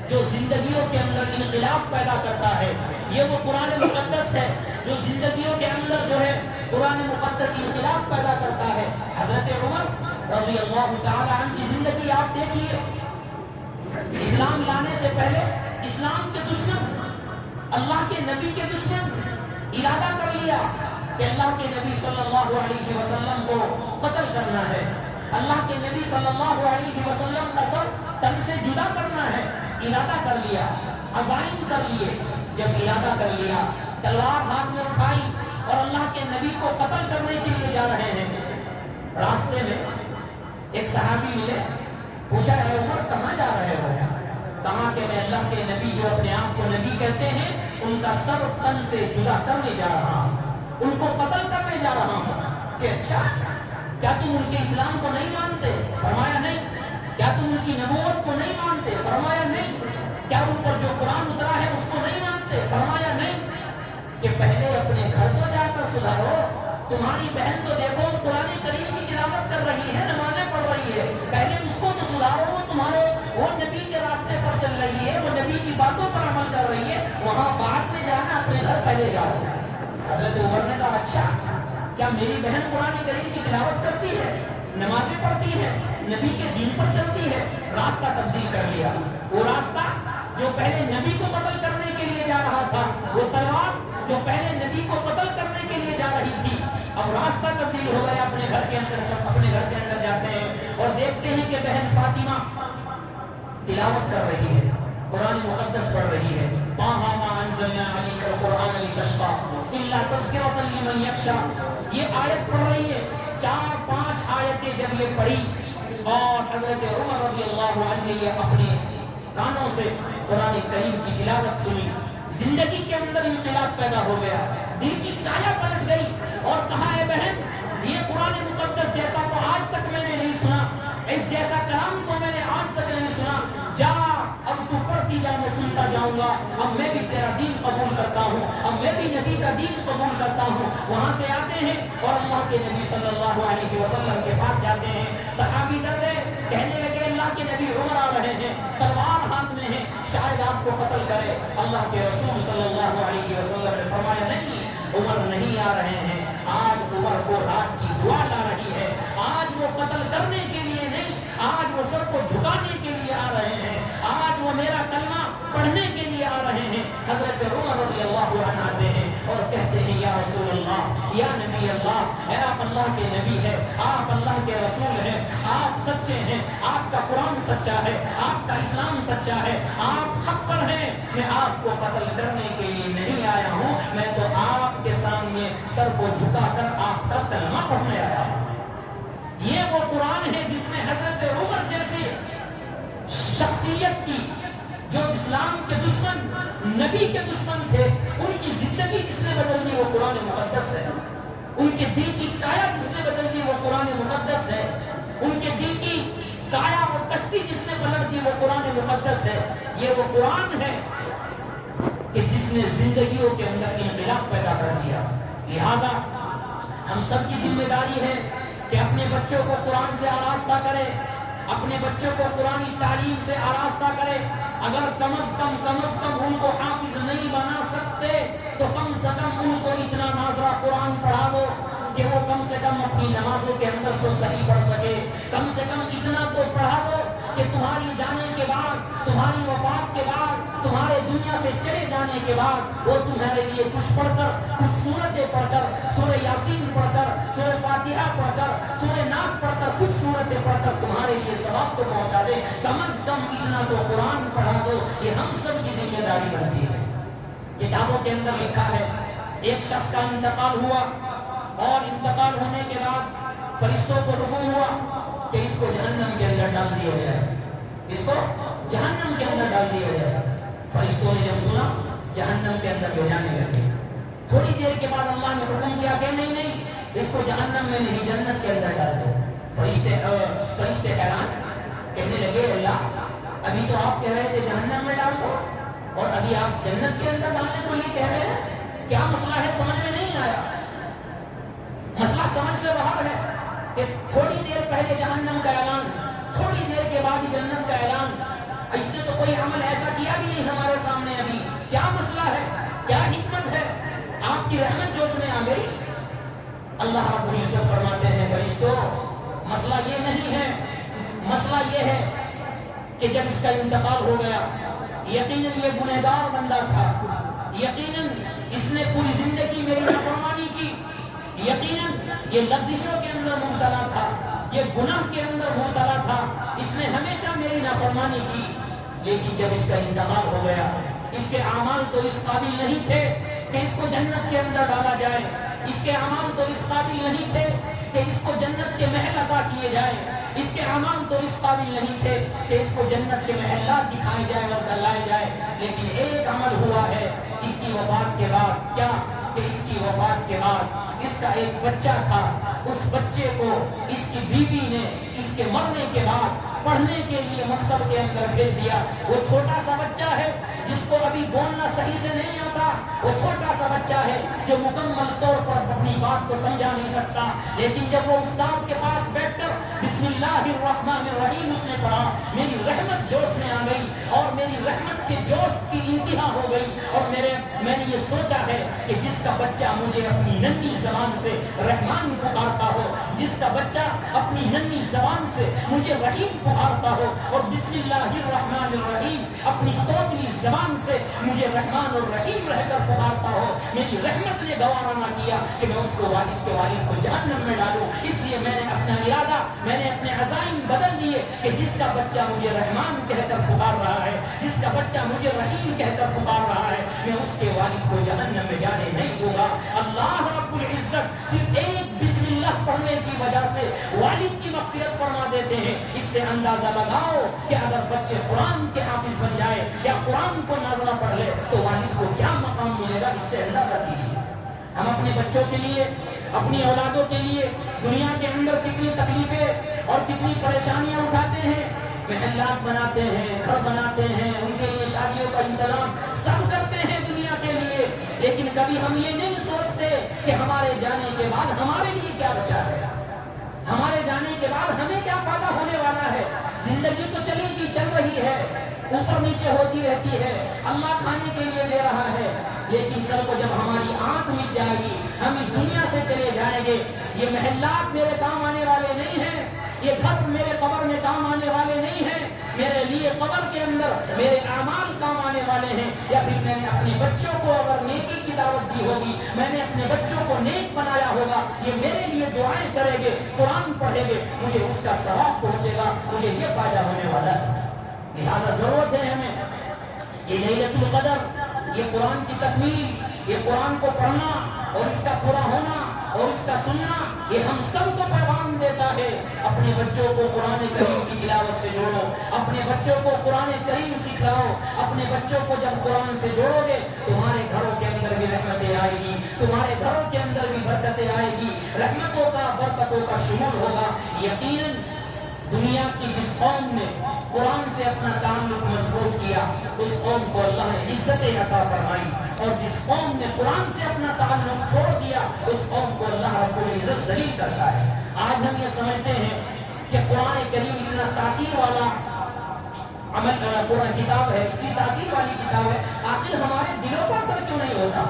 جو زندگیوں کے اندر انقلاب پیدا کرتا ہے۔ یہ وہ قرآن مقدس ہے جو زندگیوں کے اندر جو ہے قرآن مقدس انقلاب پیدا کرتا ہے۔ حضرت عمر رضی اللہ تعالی عنہ کی زندگی آپ دیکھیے، اسلام لانے سے پہلے اسلام کے دشمن، اللہ کے نبی کے دشمن، ارادہ کر لیا کہ اللہ کے نبی صلی اللہ علیہ وسلم کو قتل کرنا ہے، اللہ کے نبی صلی اللہ علیہ وسلم کا سر تن سے جدا کرنا ہے۔ ارادہ کر لیا، عزائم کر لیے۔ جب ارادہ کر لیا، تلوار ہاتھ میں اٹھائی اور اللہ کے نبی کو قتل کرنے کے لیے جا رہے ہیں۔ راستے میں ایک صحابی ملے، پوچھا ہے عمر کہاں جا رہے ہو؟ کہا کہ میں اللہ کے نبی جو اپنے آپ کو نبی کہتے ہیں ان کا سر تن سے جدا کرنے جا رہا ہوں، ان کو قتل کرنے جا رہا ہوں۔ کہ اچھا کیا تم ان کے اسلام کو نہیں مانتے؟ فرمایا نہیں۔ کیا تم ان کی نبوت کو نہیں مانتے؟ فرمایا نہیں۔ کیا ان پر جو قرآن اترا ہے اس کو نہیں مانتے؟ فرمایا نہیں۔ کہ پہلے اپنے گھر تو جا کر سدھارو۔ تمہاری بہن تو دیکھو قرآن کریم کی تلاوت کر رہی ہے، نمازیں پڑھ رہی ہے، پہلے اس کو تو سدھارو۔ وہ نبی کے راستے پر چل رہی ہے، وہ نبی کی باتوں پر عمل کر رہی ہے، وہاں بعد میں جانا، اپنے گھر پہلے جاؤ۔ حضرت عمر نے کہا اچھا کیا میری بہن قرآن کریم کی تلاوت کرتی ہے، نمازیں پڑھتی ہے، نبی کے دین پر چلتی ہے؟ راستہ تبدیل کر لیا۔ وہ راستہ جو پہلے نبی کو قتل کرنے کے لیے جا رہا تھا، وہ تلوار جو پہلے نبی کو قتل کرنے کے لیے جا رہی تھی، اب راستہ تبدیل ہو گیا۔ اپنے گھر کے اندر جاتے ہیں اور دیکھتے ہیں کہ بہن فاطمہ تلاوت کر رہی ہے، قرآن مقدس پڑھ رہی ہے۔ طٰہٰ مَا أَنزَلْنَا عَلَيْكَ الْقُرْآنَ لِتَشْقَىٰ إِلَّا تَذْكِرَةً لِمَن يَخْشَىٰ۔ یہ آیت پڑھ رہی ہے، 4-5 آیتیں جب یہ پڑھی اور حضرت عمر رضی اللہ عنہ نے یہ اپنے کانوں سے قرآن کریم کی تلاوت سنی، زندگی کے اندر انقلاب پیدا ہو گیا، دل کی کایا پلٹ گئی اور کہا اے بہن یہ قرآن مقدس جیسا تو آج تک میں نے نہیں سنا، اس جیسا کلام تو میں نے آج تک نہیں سنا، جا اب تو پڑھتی جا، میں سنتا جاؤں گا، اب میں بھی تیرا دین قبول کرتا ہوں، اب میں بھی نبی کا دین قبول کرتا ہوں۔ وہاں سے آتے ہیں اور اللہ کے نبی صلی اللہ علیہ وسلم کے پاس جاتے ہیں، صحابی ڈر گئے، کہنے لگے اللہ کے نبی عمر آ رہے ہیں، تلوار ہاتھ میں ہے، شاید آپ کو قتل کرے۔ اللہ کے رسول صلی اللہ علیہ وسلم نے فرمایا نہیں، عمر نہیں آ رہے ہیں، آج عمر کو رات کی دعا لا رہی ہے، آج وہ قتل کرنے کے لیے نہیں، آج وہ سب کو جھکانے کے لیے آ رہے ہیں، آج وہ میرا کلمہ پڑھنے کے لیے آ رہے ہیں۔ حضرت عمر رضی اللہ عنہ آتے ہیں اور کہتے ہیں یا رسول اللہ، یا نبی اللہ، اے آپ اللہ کے نبی ہیں، آپ اللہ کے رسول ہیں، آپ سچے ہیں، آپ کا قرآن سچا ہے، آپ کا اسلام سچا ہے، آپ حق پر ہیں، میں آپ کو قتل کرنے کے لیے نہیں آیا ہوں، میں تو آپ کے سامنے سر کو جھکا کر آپ کا کلمہ پڑھنے آیا ہوں۔ یہ وہ قرآن ہے جس میں حضرت عمر جیسی شخصیت کی، جو اسلام کے دشمن، نبی کے دشمن تھے، ان کی زندگی کس نے بدل دی؟ وہ قرآن مقدس ہے۔ ان کے دل کی کایا جس نے بدل دی وہ قرآن مقدس ہے۔ ان کے دل کی کایا اور کشتی جس نے پلٹ دی وہ قرآن مقدس ہے۔ یہ وہ قرآن ہے کہ جس نے زندگیوں کے اندر انقلاب پیدا کر دیا۔ لہذا ہم سب کی ذمہ داری ہے کہ اپنے بچوں کو قرآن سے آراستہ کرے، اپنے بچوں کو قرآنی تعلیم سے آراستہ کرے۔ اگر کم از کم ان کو حافظ نہیں بنا سکتے تو کم سے کم ان کو اتنا نازرہ قرآن پڑھا دو کہ وہ کم سے کم اپنی نمازوں کے اندر سے صحیح پڑھ سکے۔ کم سے کم اتنا تو پڑھا دو کہ تمہاری جانے کے بعد، تمہاری وفات کے بعد، تمہارے دنیا سے چلے جانے کے بعد وہ تمہارے لیے کچھ پڑھ کر، کچھ سورتیں پڑھ کر، سورہ یاسین پڑھ کر، سورہ فاتحہ پڑھ کر، سورہ ناس پڑھ کر، کچھ سورتیں پڑھ کر تمہارے لیے ثواب تو پہنچا دے۔ کم از کم اتنا تو قرآن پڑھا دو، یہ ہم سب کی ذمہ داری بنتی ہے۔ کتابوں کے اندر لکھا ہے ایک شخص کا انتقال ہوا اور انتقال ہونے کے بعد فرشتوں کو حکم ہوا کہ اس کو جہنم کے اندر ڈال دیا جائے، اس کو جہنم کے اندر ڈال دیا جائے۔ فرشتوں نے جب سنا جہنم کے اندر لے جانے لگے۔ تھوڑی دیر کے بعد اللہ نے حکم کیا کہ نہیں، اس کو جہنم میں نہیں جنت کے اندر ڈال دو۔ فرشتے حیران، کہنے لگے اللہ ابھی تو آپ کہہ رہے تھے جہنم میں ڈال دو اور ابھی آپ جنت کے اندر ڈالنے کو یہ کہہ رہے ہیں، کیا مسئلہ ہے؟ سمجھ میں نہیں آیا۔ مسئلہ سمجھ سے باہر ہے کہ تھوڑی دیر پہلے جہنم کا اعلان، تھوڑی دیر کے بعد جنت کا اعلان۔ اس نے تو کوئی عمل ایسا کیا بھی نہیں ہمارے سامنے، ابھی کیا مسئلہ ہے؟ کیا حکمت ہے؟ آپ کی رحمت جوش میں آ گئی۔ اللہ رب العزت فرماتے ہیں فرشتوں مسئلہ یہ نہیں ہے، مسئلہ یہ ہے کہ جب اس کا انتقال ہو گیا، یقیناً یہ گنہگار بندہ تھا، یقیناً اس نے پوری زندگی میری نافرمانی کی، یقیناً یہ لغزشوں کے اندر مبتلا تھا، یہ گناہ کے اندر مبتلا تھا، اس نے ہمیشہ میری نافرمانی کی۔ لیکن جب اس کا انتقال ہو گیا، اس کے اعمال تو اس قابل نہیں تھے کہ اس کو جنت کے اندر ڈالا جائے، اس کے اعمال تو اس قابل نہیں تھے کہ اس کو جنت کے محل عطا کیے جائے، اس کے اعمال تو اس قابل نہیں تھے کہ اس کو جنت کے محلات دکھائے جائے اور ڈلائے جائے۔ لیکن ایک عمل ہوا ہے اس کی وفات کے بعد، کیا کہ اس کی وفات کے بعد اس کا ایک بچہ تھا، اس بچے کو اس کی بیوی نے اس کے مرنے کے بعد پڑھنے کے لیے مکتب کے اندر بھیج دیا۔ وہ چھوٹا سا بچہ ہے جس کو ابھی بولنا صحیح سے نہیں آتا، وہ چھوٹا سا بچہ ہے جو مکمل طور پر اپنی بات کو سمجھا نہیں سکتا، لیکن جب وہ استاد کے پاس بیٹھ کر بسم اللہ الرحمن الرحیم اس نے پڑھا، میری رحمت جوش میں آ گئی اور میری رحمت کے جوش کی انتہا ہو گئی، اور میں نے یہ سوچا ہے کہ جس کا بچہ مجھے اپنی ننھی زبان سے رحمان پکارتا ہو، جس کا بچہ اپنی ننھی زبان سے مجھے رحیم پکارتا ہو، اور بسم اللہ الرحمن الرحیم اپنی توتلی زبان سے مجھے رحمان اور رحیم رہ کر پکارتا ہو، میری رحمت نے گوارا نہ کیا کہ میں اس کے والد کو جہنم میں ڈالوں، اس لیے میں نے اپنا ارادہ، میں نے اپنے عزائم بدل دیے کہ جس کا بچہ مجھے رحمان کہہ کر پکار رہا ہے، جس کا بچہ مجھے رحیم کہہ کر پکار رہا ہے، میں اس کے والد کو جہنم میں جانے نہیں دوں گا۔ اللہ رب العزت صرف ایک بسم اللہ پڑھنے کی وجہ سے والد کی مغفرت فرما دیتے ہیں۔ اس سے اندازہ لگاؤ کہ اگر بچے قرآن کے حافظ بن جائے یا قرآن کو نازلہ پڑھ لے تو والد کو کیا مقام ملے گا، اس سے اندازہ کیجیے۔ ہم اپنے بچوں کے لیے، اپنی اولادوں کے لیے دنیا کے اندر کتنی تکلیفیں اور کتنی پریشانیاں اٹھاتے ہیں، محلات بناتے ہیں، گھر بناتے ہیں، ان کے لیے شادیوں کا انتظام سب کرتے ہیں دنیا کے لیے، لیکن کبھی ہم یہ نہیں سوچتے کہ ہمارے جانے کے بعد ہمارے لیے کیا بچا ہے، ہمارے جانے کے بعد ہمیں کیا فائدہ ہونے والا ہے۔ زندگی تو چلے گی، چل رہی ہے، اوپر نیچے ہوتی رہتی ہے، اللہ کھانے کے لیے دے رہا ہے، لیکن کل کو جب ہماری آنکھ مٹ جائے گی، ہم اس دنیا سے چلے جائیں گے، یہ محلات میرے کام آنے والے نہیں ہیں، یہ گھر میرے قبر میں کام آنے والے نہیں ہیں، میرے لیے قبر کے اندر میرے اعمال کام آنے والے ہیں، یا پھر میں نے اپنے بچوں کو اگر نیکی کی دعوت دی ہوگی، میں نے اپنے بچوں کو نیک بنایا ہوگا، یہ میرے لیے دعائیں کریں گے، قرآن پڑھیں گے، مجھے اس کا ثواب پہنچے گا، مجھے یہ فائدہ ہونے والا ہے۔ لہذا ضرورت ہے ہمیں یہ لیلۃ القدر، یہ قرآن کی تکمیل، یہ قرآن کو پڑھنا اور اس کا پورا ہونا اور اس کا سننا، یہ ہم سب کو پیغام دیتا ہے۔ اپنے بچوں کو قرآن کریم کی تلاوت سے جوڑو، اپنے بچوں کو قرآن کریم سکھاؤ، اپنے بچوں کو جب قرآن سے جوڑو گے تمہارے گھروں کے اندر بھی رحمتیں آئے گی، تمہارے گھروں کے اندر بھی برکتیں آئے گی، رحمتوں کا برکتوں کا شمول ہوگا۔ یقیناً دنیا کی جس قوم نے قرآن سے اپنا تعلق مضبوط کیا اس قوم کو اللہ نے عزتیں عطا فرمائی، اور جس قوم نے قرآن سے اپنا تعلق چھوڑ دیا اس قوم کو اللہ رب العزت ذلیل کرتا ہے۔ آج ہم یہ سمجھتے ہیں کہ قرآن کریم اتنا تاثیر والا قرآن کتاب ہے، اتنی تاثیر والی کتاب ہے، آخر ہمارے دلوں پر اثر کیوں نہیں ہوتا؟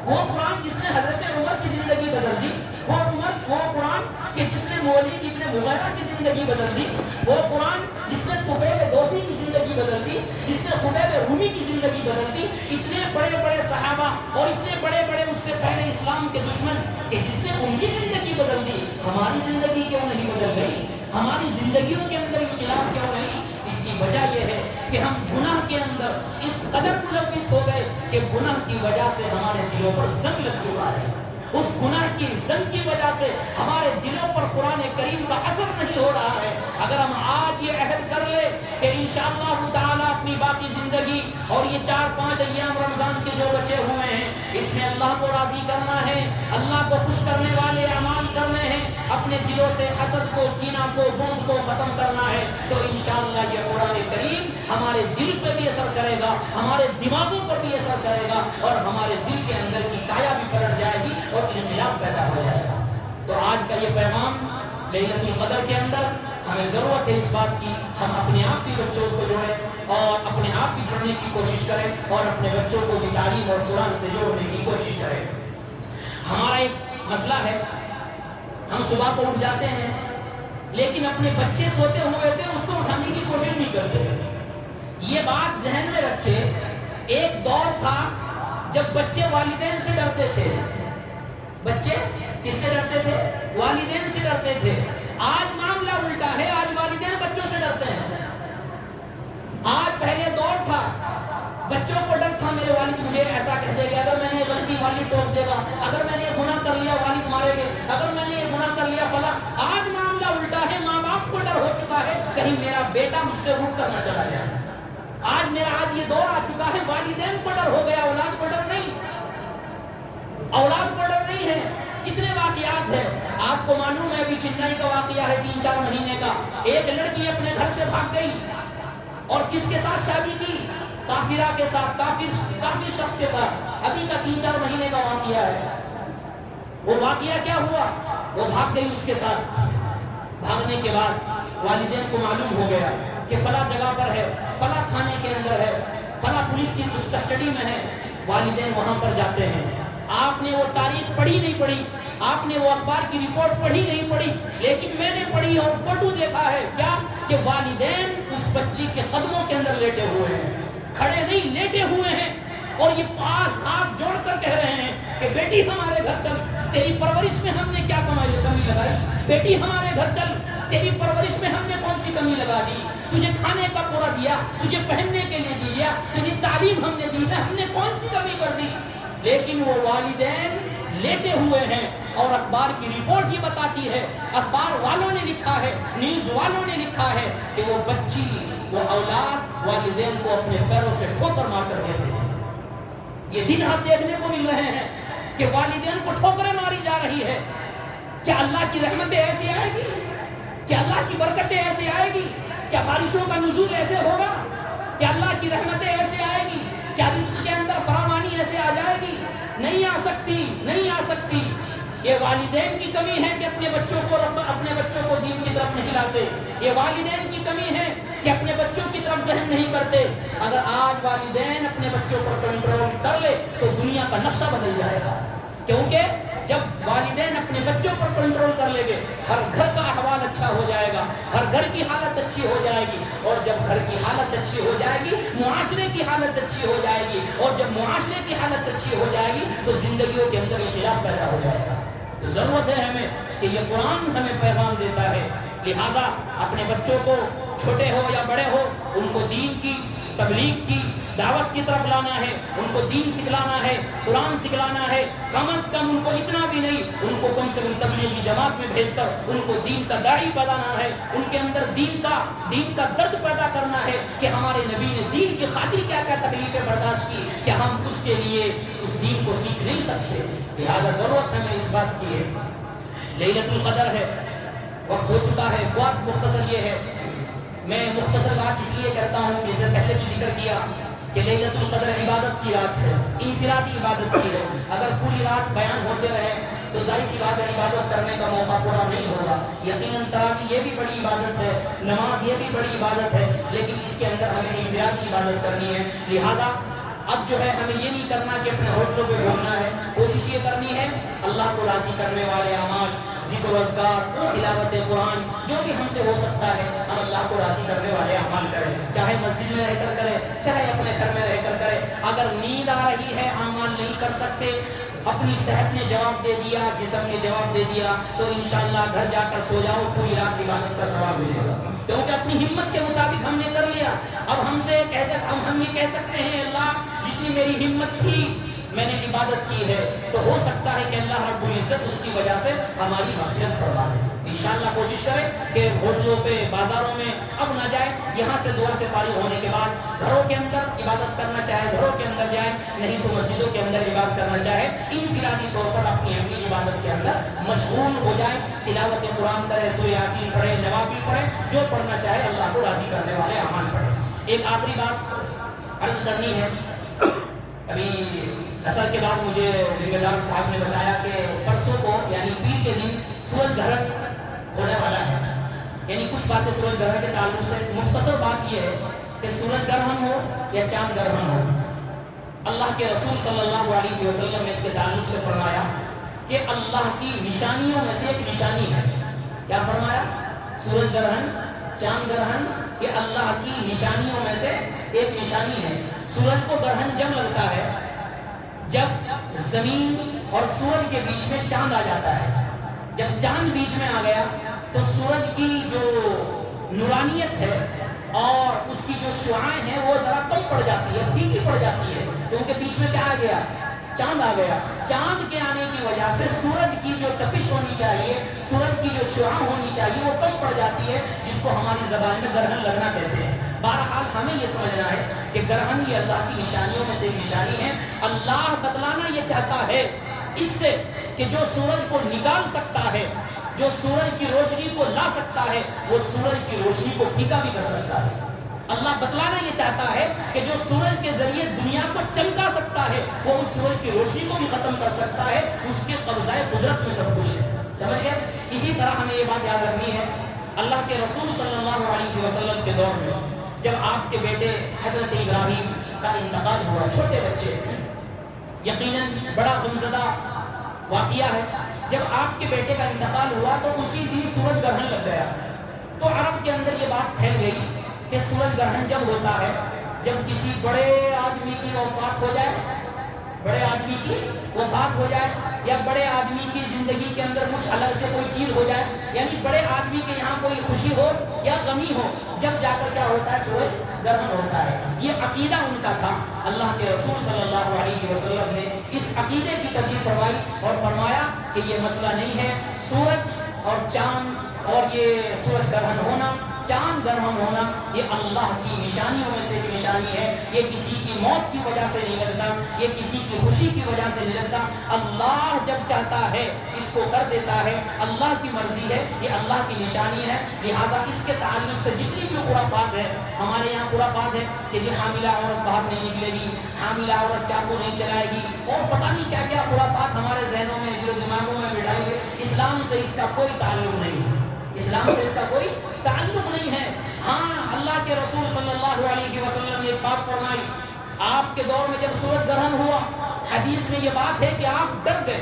وہ قرآن جس نے حضرت عمر کی زندگی بدل دی، وہ قرآن کہ جس نے مولوی ابن مغیرہ کی زندگی بدل دی، وہ قرآن جس نے طفیل دوسی کی زندگی بدل دی، جس نے خبیب رومی کی زندگی بدل دی، اتنے بڑے بڑے صحابہ اور اتنے بڑے بڑے اس سے پہلے اسلام کے دشمن کہ جس نے ان کی زندگی بدل دی، ہماری زندگی کیوں نہیں بدل گئی؟ ہماری زندگیوں کے اندر انقلاب کیوں نہیں؟ اس کی وجہ یہ ہے کہ ہم گناہ کے اندر اس قدر ملوث ہو گئے کہ گناہ کی وجہ سے ہمارے دلوں پر زنگ لگ چکا ہے، اس گناہ کی زنگ کی وجہ سے ہمارے دلوں پر قرآن کریم کا اثر نہیں ہو رہا ہے۔ اگر ہم آج یہ عہد کر لیں کہ انشاءاللہ تعالی اپنی باقی زندگی اور یہ 4-5 ایام رمضان کے جو بچے ہوئے ہیں اس میں اللہ کو راضی کرنا ہے، اللہ کو خوش کرنے والے اعمال کرنے ہیں، اپنے دلوں سے حسد کو، کینہ کو، بغض کو ختم کرنا ہے، تو انشاءاللہ یہ قرآن کریم ہمارے دل پہ بھی اثر کرے گا، ہمارے دماغوں پر بھی اثر کرے گا، اور ہمارے دل کے اندر کی کایا بھی پلٹ جائے گی اور انقلاب پیدا ہو جائے گا۔ تو آج کا یہ پیغام لیلۃ القدر کے اندر ہمیں ضرورت ہے اس بات کی، ہم اپنے آپ بھی بچوں کو جوڑیں اور اپنے آپ بھی جڑنے کی کوشش کریں اور اپنے بچوں کو بھی تعلیم اور قرآن سے جوڑنے کی کوشش کریں۔ ہمارا ایک مسئلہ ہے، ہم صبح کو اٹھ جاتے ہیں لیکن اپنے بچے سوتے ہوئے تھے اس کو اٹھانے کی کوشش نہیں کرتے۔ یہ بات ذہن میں رکھے، ایک دور تھا جب بچے والدین سے ڈرتے تھے۔ بچے کس سے ڈرتے تھے؟ والدین سے ڈرتے تھے۔ آج معاملہ الٹا ہے، آج والدین بچوں سے ڈرتے ہیں۔ آج پہلے دور تھا بچوں کو ڈر تھا میرے والد مجھے ایسا کہہ دے گا، اگر میں نے یہ غلطی والد ٹوک دے گا، اگر میں نے یہ گناہ کر لیا والد مارے گے، اگر میں نے یہ گناہ کر لیا فلاں۔ آج معاملہ الٹا ہے، ماں باپ کو ڈر ہو چکا ہے کہیں میرا بیٹا مجھ سے روٹ کر نہ چلا جائے۔ آج یہ دور آ چکا ہے، والدین کو ڈر ہو گیا، اولاد کو ڈر نہیں، اولاد کو ڈر نہیں ہے کتنے واقعات ہیں آپ کو معلوم ہے. ابھی چنئی کا واقعہ ہے 3-4 مہینے کا. ایک لڑکی اپنے گھر سے بھاگ گئی اور کس کے ساتھ شادی کی؟ کافرہ کے ساتھ, کافر شخص کے ساتھ. ابھی کا 3-4 مہینے کا واقعہ ہے. وہ واقعہ کیا ہوا؟ وہ بھاگ گئی اس کے ساتھ. بھاگنے کے بعد والدین کو معلوم ہو گیا کہ فلاں جگہ پر ہے, فلاں تھانے کے اندر ہے, فلاں پولیس کی کسٹڈی میں ہے. والدین وہاں پر جاتے ہیں. آپ نے وہ تاریخ پڑھی نہیں پڑھی, آپ نے وہ اخبار کی رپورٹ پڑھی نہیں پڑھی, لیکن میں نے پڑھی اور فوٹو دیکھا ہے. کیا کہ والدین اس بچی کے قدموں کے اندر لیٹے ہوئے ہیں, کھڑے نہیں لیٹے ہوئے ہیں, اور یہ ہاتھ جوڑ کر کہہ رہے ہیں کہ بیٹی ہمارے گھر چل, تیری پرورش میں ہم نے کیا کمی لگائی. بیٹی ہمارے گھر چل, تیری پرورش میں ہم نے کون سی کمی لگا دی. تجھے کھانے کا پورا دیا, تجھے پہننے کے لیے دیا, تجھے تعلیم ہم نے دی ہے, ہم نے کون سی کمی کر دی. لیکن وہ والدین لیٹے ہوئے ہیں اور اخبار کی رپورٹ یہ بتاتی ہے, اخبار والوں نے لکھا ہے, نیوز والوں نے لکھا ہے کہ وہ بچی, وہ اولاد والدین کو اپنے پیروں سے ٹھوکر مار کر دیتے ہیں. یہ دن آپ دیکھنے کو مل رہے ہیں کہ والدین کو ٹھوکریں ماری جا رہی ہے. کیا اللہ کی رحمتیں ایسے آئے گی؟ کیا اللہ کی برکتیں ایسے آئے گی؟ کیا بارشوں کا نزول ایسے ہوگا؟ کیا اللہ کی رحمتیں ایسے آئے گی؟ کیا رزق کے اندر فراوانی ایسے آ جائے گی؟ نہیں آ سکتی, نہیں آ سکتی. یہ والدین کی کمی ہے کہ اپنے بچوں کو دین کی طرف نہیں لاتے. یہ والدین کی کمی ہے کہ اپنے بچوں کی طرف ذہن نہیں کرتے. اگر آج والدین اپنے بچوں پر کنٹرول کر لے تو دنیا کا نقشہ بدل جائے گا. کیونکہ جب والدین اپنے بچوں پر کنٹرول کر لیں گے, ہر گھر کا احوال اچھا ہو جائے گا, ہر گھر کی حالت اچھی ہو جائے گی. اور جب گھر کی حالت اچھی ہو جائے گی, معاشرے کی حالت اچھی ہو جائے گی. اور جب معاشرے کی حالت اچھی ہو جائے گی تو زندگیوں کے اندر انقلاب پیدا ہو جائے گا. تو ضرورت ہے ہمیں کہ یہ قرآن ہمیں پیغام دیتا ہے. لہذا اپنے بچوں کو, چھوٹے ہو یا بڑے ہو, ان کو دین کی تبلیغ کی دعوت کی طرف لانا ہے, ان کو دین سکھلانا ہے, قرآن سکھلانا ہے. کم از کم ان کو اتنا بھی نہیں, ان کو کم سے کم تبلیغی جماعت میں بھیج کر ان کو دین کا داعی بنانا ہے. ان کے اندر دین کا درد پیدا کرنا ہے کہ ہمارے نبی نے دین کی خاطر کیا کیا تکلیفیں برداشت کی, کہ ہم اس کے لیے اس دین کو سیکھ نہیں سکتے. لہذا ضرورت ہمیں اس بات کی ہے. لیلۃ القدر ہے, وقت ہو چکا ہے. بہت مختصر یہ ہے, میں مختصر بات اس لیے کرتا ہوں, جیسے پہلے بھی ذکر کیا کہ لیلۃ القدر عبادت کی رات ہے, انفرادی عبادت کی ہے. اگر پوری رات بیان ہوتے رہے تو ظاہر سی بات ہے عبادت کرنے کا موقع پورا نہیں ہوگا. یقیناً تراویح یہ بھی بڑی عبادت ہے, نماز یہ بھی بڑی عبادت ہے, لیکن اس کے اندر ہمیں انفرادی عبادت کرنی ہے. لہذا اب جو ہے ہمیں یہ نہیں کرنا کہ اپنے ہوٹلوں پہ گھومنا ہے, کوشش یہ کرنی ہے اللہ کو راضی کرنے والے اعمال, ذکر و اذکار, تلاوت قرآن, جو بھی ہم سے ہو سکتا ہے ہم اللہ کو راضی کرنے والے اعمال کریں. چاہے مسجد میں رہ کر کریں, چاہے اپنے گھر میں رہ کر کریں. اگر نیند آ رہی ہے, اعمال نہیں کر سکتے, اپنی صحت نے جواب دے دیا, جسم نے جواب دے دیا, تو انشاءاللہ گھر جا کر سو جاؤ, پوری رات عبادت کا ثواب ملے گا. کیونکہ اپنی ہمت کے مطابق ہم نے کر لیا. اب ہم یہ کہہ سکتے ہیں اللہ جتنی میری ہمت تھی میں نے عبادت کی ہے, تو ہو سکتا ہے کہ اللہ رب العزت اس کی وجہ سے ہماری مغفرت فرما دے. انشاءاللہ کوشش کریں کہ ہوٹلوں پہ, بازاروں میں اب نہ جائیں. یہاں سے دعا سے فارغ ہونے کے بعد گھروں کے اندر عبادت کرنا چاہے گھروں کے اندر جائیں, نہیں تو مسجدوں کے اندر عبادت کرنا چاہے انفرادی طور پر اپنی اپنی عبادت کے اندر مشغول ہو جائیں. تلاوت قرآن کرے, سورہ یاسین پڑھے, نوافل پڑھے, جو پڑھنا چاہے اللہ کو راضی کرنے والے اعمال پڑھے. ایک آخری بات عرض کرنی ہے. ابھی اثر کے بعد مجھے ذمہ دار صاحب نے بتایا کہ پرسوں کو یعنی پیر کے دن سورج گرہن ہونے والا ہے. یعنی کچھ باتیں سورج گرہن کے تعلق سے. مختصر بات یہ ہے کہ سورج گرہن ہو یا چاند گرہن ہو, اللہ کے رسول صلی اللہ علیہ وسلم نے اس کے تعلق سے فرمایا کہ اللہ کی نشانیوں میں سے ایک نشانی ہے. کیا فرمایا؟ سورج گرہن, چاند گرہن یہ اللہ کی نشانیوں میں سے ایک نشانی ہے. سورج کو گرہن جب لگتا ہے جب زمین اور سورج کے بیچ میں چاند آ جاتا ہے. جب چاند بیچ میں آ گیا تو سورج کی جو نورانیت ہے اور اس کی جو شعاعیں ہیں وہ ذرا کم پڑ جاتی ہے, پھیکی پڑ جاتی ہے, کیونکہ بیچ میں کیا آ گیا؟ چاند آ گیا. چاند کے آنے کی وجہ سے سورج کی جو تپش ہونی چاہیے, سورج کی جو شعاع ہونی چاہیے وہ کم پڑ جاتی ہے, جس کو ہماری زبان میں گرہن لگنا کہتے ہیں. بہرحال ہمیں یہ سمجھنا ہے کہ گرہن یہ اللہ کی نشانیوں میں سے ایک نشانی ہے. اللہ بتلانا یہ چاہتا ہے اس سے کہ جو سورج کو نکال سکتا ہے، جو سورج کی روشنی کو لا سکتا ہے، وہ سورج کی روشنی کو پھیکا بھی کر سکتا ہے۔ اللہ بتلانا یہ چاہتا ہے کہ جو سورج کے ذریعے دنیا کو چمکا سکتا ہے، وہ اس سورج کی روشنی کو بھی ختم کر سکتا ہے۔ اس کے قبضۂ قدرت میں سب کچھ ہے، سمجھ گئے؟ اسی طرح ہمیں یہ بات یاد رکھنی ہے، اللہ کے رسول صلی اللہ علیہ وسلم کے دور میں جب آپ کے بیٹے حضرت ابراہیم کا انتقال ہوا، چھوٹے بچے، یقیناً بڑا غمزدہ واقعہ ہے۔ جب آپ کے بیٹے کا انتقال ہوا تو اسی دن سورج گرہن لگ گیا، تو عرب کے اندر یہ بات پھیل گئی کہ سورج گرہن جب ہوتا ہے جب کسی بڑے آدمی کی وفات ہو جائے، بڑے آدمی کی وفات ہو جائے، یا بڑے آدمی کی زندگی کے اندر کچھ الگ سے کوئی چیز ہو جائے، یعنی بڑے آدمی کے یہاں کوئی خوشی ہو یا غمی ہو، جب جا کر کیا ہوتا ہے؟ سورج گرہن ہوتا ہے۔ یہ عقیدہ ان کا تھا۔ اللہ کے رسول صلی اللہ علیہ وسلم نے اس عقیدے کی تجدید فرمائی اور فرمایا کہ یہ مسئلہ نہیں ہے، سورج اور چاند اور یہ سورج گرہن ہونا، چاند گرہن ہونا، یہ اللہ کی نشانیوں میں سے ایک نشانی ہے۔ یہ کسی کی موت کی وجہ سے نہیں لگتا، یہ کسی کی خوشی کی وجہ سے نہیں لگتا۔ اللہ جب چاہتا ہے اس کو کر دیتا ہے، اللہ کی مرضی ہے، یہ اللہ کی نشانی ہے۔ لہذا اس کے تعلق سے جتنی بھی خرافات ہے، ہمارے یہاں خرافات ہے کہ جی حاملہ عورت باہر نہیں نکلے گی، حاملہ عورت چاقو نہیں چلائے گی، اور پتہ نہیں کیا کیا خرافات ہمارے ذہنوں میں، دل و دماغوں میں بٹھائی گئی۔ اسلام سے اس کا کوئی تعلق نہیں ہے، اسلام سے اس کا کوئی تعلق نہیں ہے۔ ہاں، اللہ کے رسول صلی اللہ علیہ وسلم نے ایک بات فرمائی، آپ کے دور میں جب سورج گرہن ہوا، حدیث میں یہ بات ہے کہ آپ ڈر گئے،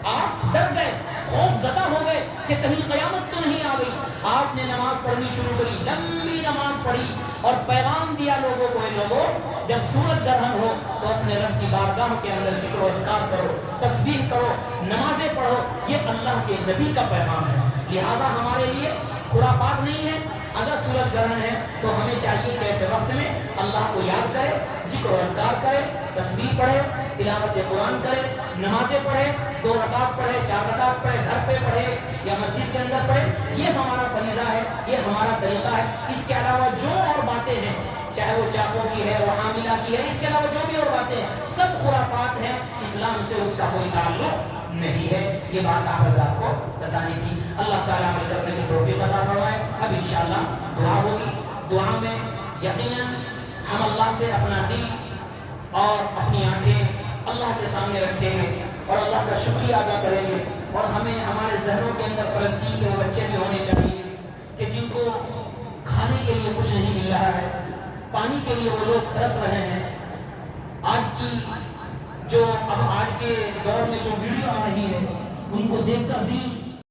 آپ ڈر گئے، خوف زدہ ہو گئے کہ کہیں قیامت تو نہیں آ گئی۔ آپ نے نماز پڑھنی شروع کری، لمبی نماز پڑھی اور پیغام دیا لوگوں کو، لوگوں جب سورج گرہن ہو تو اپنے رب کی بارگاہ کے اندر ذکر و اذکار کرو، تسبیح کرو، نمازیں پڑھو، یہ اللہ کے نبی کا پیغام ہے۔ لہذا ہمارے لیے خرافات نہیں ہے۔ اگر سورج گرہن ہے تو ہمیں چاہیے کہ ایسے وقت میں اللہ کو یاد کرے، ذکر و اذکار کرے، تسبیح پڑھے، تلاوت قرآن کرے، نمازیں پڑھے، 2 رکعت پڑھے، 4 رکعت پڑھے، گھر پہ پڑھے یا مسجد کے اندر پڑھے۔ یہ ہمارا فریضہ ہے، یہ ہمارا طریقہ ہے۔ اس کے علاوہ جو اور باتیں ہیں، چاہے وہ چاقو کی ہے، وہ حاملہ کی ہے، اس کے علاوہ جو بھی اور باتیں ہیں، سب خرافات ہیں، اسلام سے اس کا کوئی تعلق نہیں ہے۔ یہ بات آپ حضرات کو بتانی تھی۔ اللہ تعالیٰ عمل کرنے کی توفیق عطا فرمائے۔ اب انشاءاللہ دعا ہوگی، دعا میں یقیناً ہم اللہ سے اپنا دل اور اپنی آنکھیں اللہ کے سامنے رکھیں گے اور اللہ کا شکریہ ادا کریں گے، اور ہمیں ہمارے ذہنوں کے اندر فلسطین کے وہ بچے بھی ہونے چاہیے کہ جن کو کھانے کے لیے کچھ نہیں مل رہا ہے، پانی کے لیے وہ لوگ ترس رہے ہیں۔ آج کے دور میں جو ویڈیو آ رہی ہے ان کو دیکھ کر دل